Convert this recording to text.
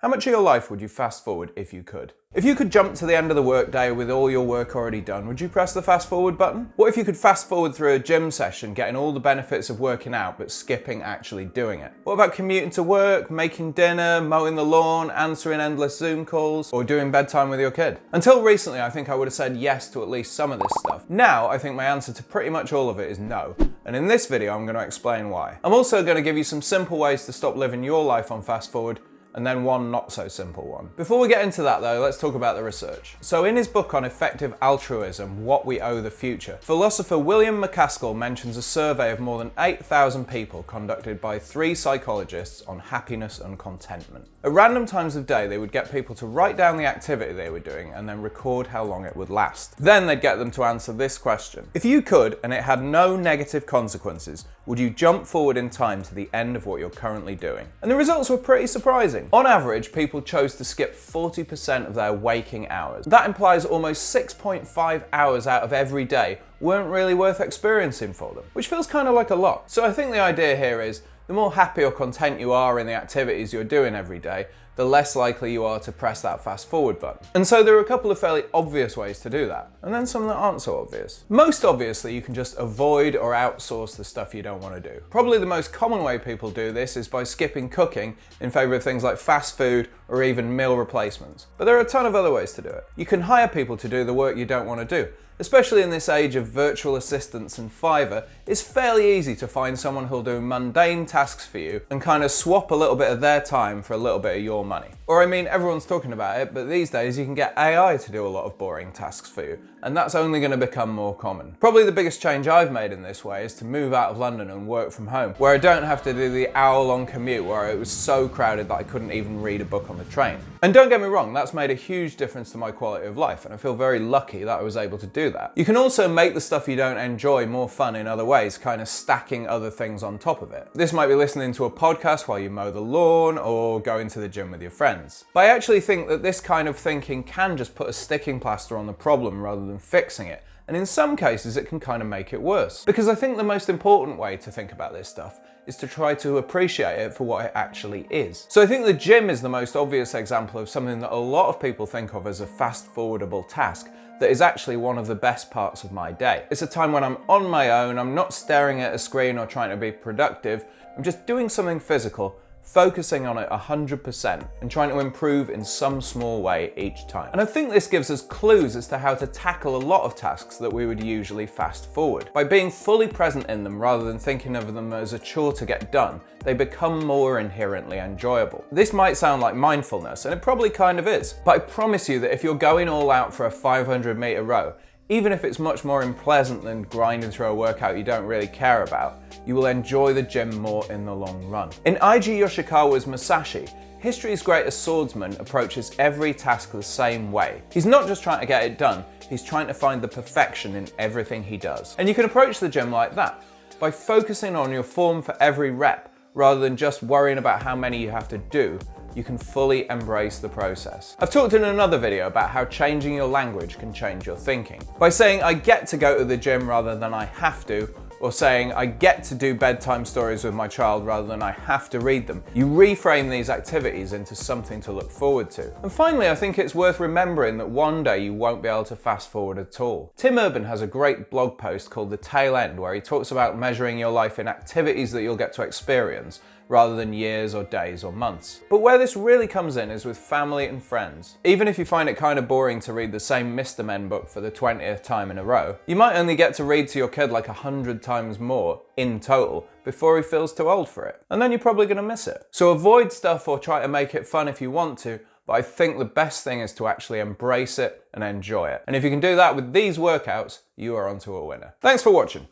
How much of your life would you fast forward if you could? If you could jump to the end of the workday with all your work already done, would you press the fast forward button? What if you could fast forward through a gym session, getting all the benefits of working out, but skipping actually doing it? What about commuting to work, making dinner, mowing the lawn, answering endless Zoom calls, or doing bedtime with your kid? Until recently, I think I would have said yes to at least some of this stuff. Now, I think my answer to pretty much all of it is no. And in this video, I'm going to explain why. I'm also going to give you some simple ways to stop living your life on fast forward, and then one not so simple one. Before we get into that though, let's talk about the research. So in his book on effective altruism, What We Owe the Future, philosopher William MacAskill mentions a survey of more than 8,000 people conducted by 3 psychologists on happiness and contentment. At random times of day, they would get people to write down the activity they were doing and then record how long it would last. Then they'd get them to answer this question. If you could, and it had no negative consequences, would you jump forward in time to the end of what you're currently doing? And the results were pretty surprising. On average, people chose to skip 40% of their waking hours. That implies almost 6.5 hours out of every day weren't really worth experiencing for them, which feels kind of like a lot. So I think the idea here is the more happy or content you are in the activities you're doing every day, the less likely you are to press that fast forward button. And so there are a couple of fairly obvious ways to do that, and then some that aren't so obvious. Most obviously, you can just avoid or outsource the stuff you don't want to do. Probably the most common way people do this is by skipping cooking in favor of things like fast food or even meal replacements. But there are a ton of other ways to do it. You can hire people to do the work you don't want to do. Especially in this age of virtual assistants and Fiverr, it's fairly easy to find someone who'll do mundane tasks for you and kind of swap a little bit of their time for a little bit of your money. Or I mean, everyone's talking about it, but these days you can get AI to do a lot of boring tasks for you, and that's only going to become more common. Probably the biggest change I've made in this way is to move out of London and work from home, where I don't have to do the hour-long commute where it was so crowded that I couldn't even read a book on the train. And don't get me wrong, that's made a huge difference to my quality of life, and I feel very lucky that I was able to do that. You can also make the stuff you don't enjoy more fun in other ways, kind of stacking other things on top of it. This might be listening to a podcast while you mow the lawn or going to the gym with your friends. But I actually think that this kind of thinking can just put a sticking plaster on the problem rather than fixing it. And in some cases, it can kind of make it worse. Because I think the most important way to think about this stuff is to try to appreciate it for what it actually is. So I think the gym is the most obvious example of something that a lot of people think of as a fast forwardable task that is actually one of the best parts of my day. It's a time when I'm on my own, I'm not staring at a screen or trying to be productive, I'm just doing something physical, focusing on it 100% and trying to improve in some small way each time. And I think this gives us clues as to how to tackle a lot of tasks that we would usually fast forward. By being fully present in them rather than thinking of them as a chore to get done, they become more inherently enjoyable. This might sound like mindfulness, and it probably kind of is, but I promise you that if you're going all out for a 500-meter row, even if it's much more unpleasant than grinding through a workout you don't really care about, you will enjoy the gym more in the long run. In Eiji Yoshikawa's Musashi, history's greatest swordsman approaches every task the same way. He's not just trying to get it done, he's trying to find the perfection in everything he does. And you can approach the gym like that, by focusing on your form for every rep, rather than just worrying about how many you have to do. You can fully embrace the process. I've talked in another video about how changing your language can change your thinking. By saying I get to go to the gym rather than I have to, or saying I get to do bedtime stories with my child rather than I have to read them, you reframe these activities into something to look forward to. And finally, I think it's worth remembering that one day you won't be able to fast forward at all. Tim Urban has a great blog post called The Tail End, where he talks about measuring your life in activities that you'll get to experience, rather than years or days or months. But where this really comes in is with family and friends. Even if you find it kind of boring to read the same Mr. Men book for the 20th time in a row, you might only get to read to your kid like 100 times more in total before he feels too old for it. And then you're probably gonna miss it. So avoid stuff or try to make it fun if you want to, but I think the best thing is to actually embrace it and enjoy it. And if you can do that with these workouts, you are onto a winner. Thanks for watching.